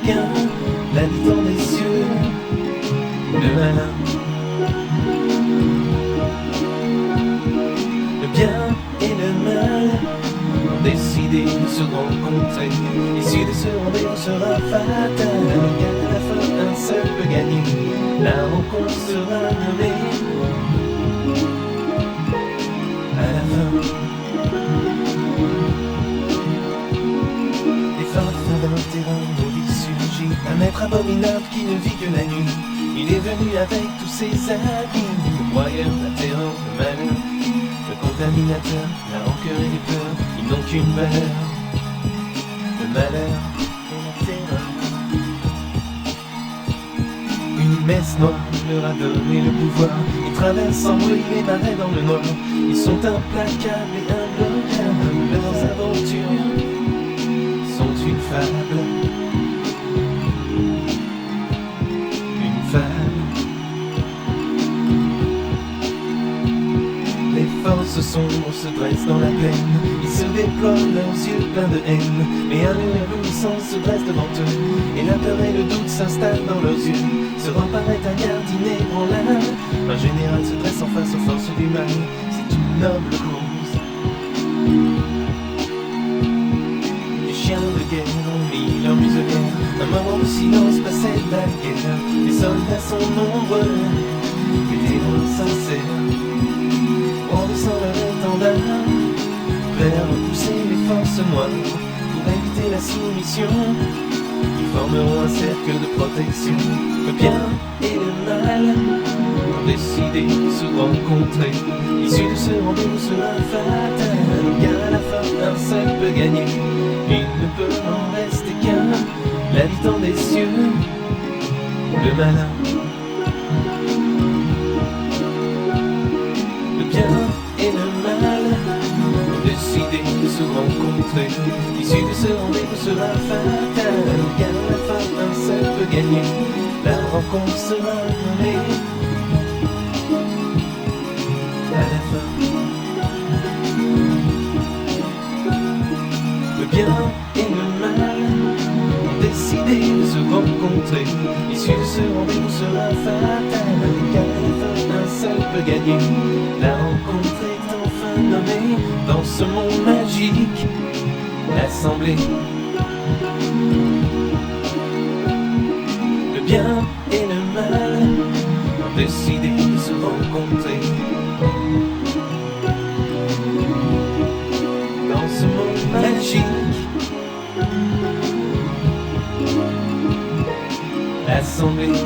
bien, l'habitant des cieux, le malin. Le bien et le mal ont décidé de se rencontrer. L'issue de ce rendez-vous sera fatale, car à la fin un seul peut gagner. La rencontre sera nommée à la fin. Les forfaits d'un terrain maudit surgit, un être abominable qui ne vit que la nuit. Il est venu avec tous ses amis, le broyeur, la terreur, le malheur, le contaminateur, la rancœur et les peurs. Ils n'ont qu'une valeur, le malheur et la terreur. Une messe noire leur a donné le pouvoir. Ils traversent sans bruit les marais dans le noir. Ils sont implacables et imbloquables. Leurs aventures sont une fable. Une fable. Les forces sombres se dressent dans la plaine. Ils se déploient, leurs yeux pleins de haine. Mais un mur éblouissant se dresse devant eux. Et la peur et le doute s'installent dans leurs yeux. Se reparaît un gardien ébranlable. Un général se dresse en face aux forces du mal. C'est une noble cause. Les chiens de guerre ont mis leur muselière. Un moment de silence passait la guerre. Les soldats sont nombreux, mais des témoins sincères. On descend leur étendard, prêt à repousser les forces noires. Pour éviter la soumission, ils formeront un cercle de protection. Le bien et le mal ont décidé de se rencontrer. L'issue de ce rendez-vous sera fatale, car à la fin un seul peut gagner. Il ne peut en rester qu'un, l'habitant des cieux, le malin. Le bien et le mal ont décidé de se rencontrer. L'issue de ce rendez-vous sera fatale, car à la fin un seul peut gagner. La rencontre sera nommée à la fin. Le bien et le mal ont décidé de se rencontrer. L'issue de ce rendez-vous sera fatale, car à la fin un seul peut gagner. La rencontre est enfin nommée dans ce monde magique, l'assemblée. Le bien et le mal ont décidé de se rencontrer. Dans ce monde magique, l'assemblée.